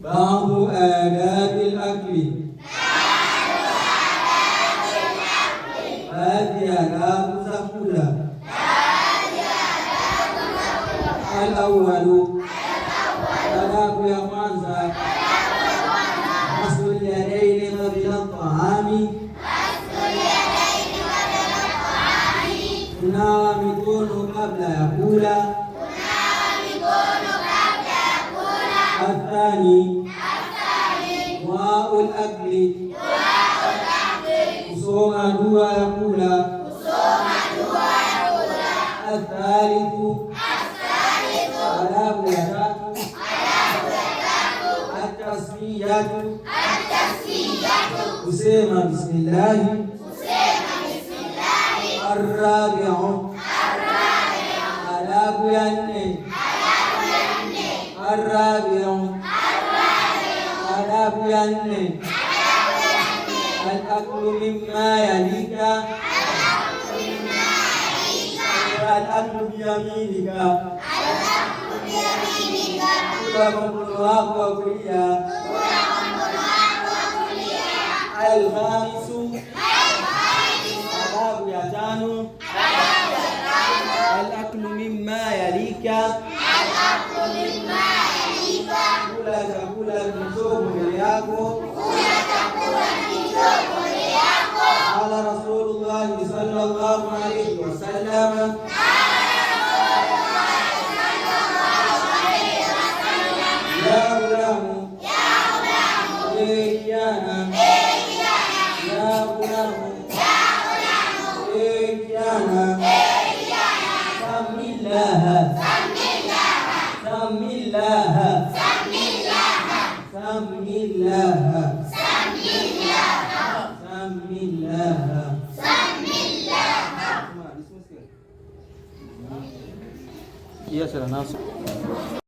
بعض آداب الأكل. baadhi ya adabu za kula. Al-awwalu, adabu ya kwanza, ghaslu yadaini qabla at-ta'ami, kunawa mikono kabla ya kula. Athani, duaul akli, kusoma dua ya kula. Athalithu, adabu ya tatu, at-tasmiyatu, kusema bismillahi. Ar-rabi'u, adabu ya nne, Ar-rabi'u, adabu ya nne, al-aklu mimma yalika, al-aklu biyaminika, kula kwa mkono wako wa kulia. Al-khamisu, adabu ya tano, al-aklu mimma yalika, kula chakula kilichoko mbele yako. Qala Rasulullah sallallahu alayhi wasallam, ya ghulamu, kijana, ya ghulamu, kijana, samillaha, samillaha, samillaha, samillaha. Iya, sudah masuk.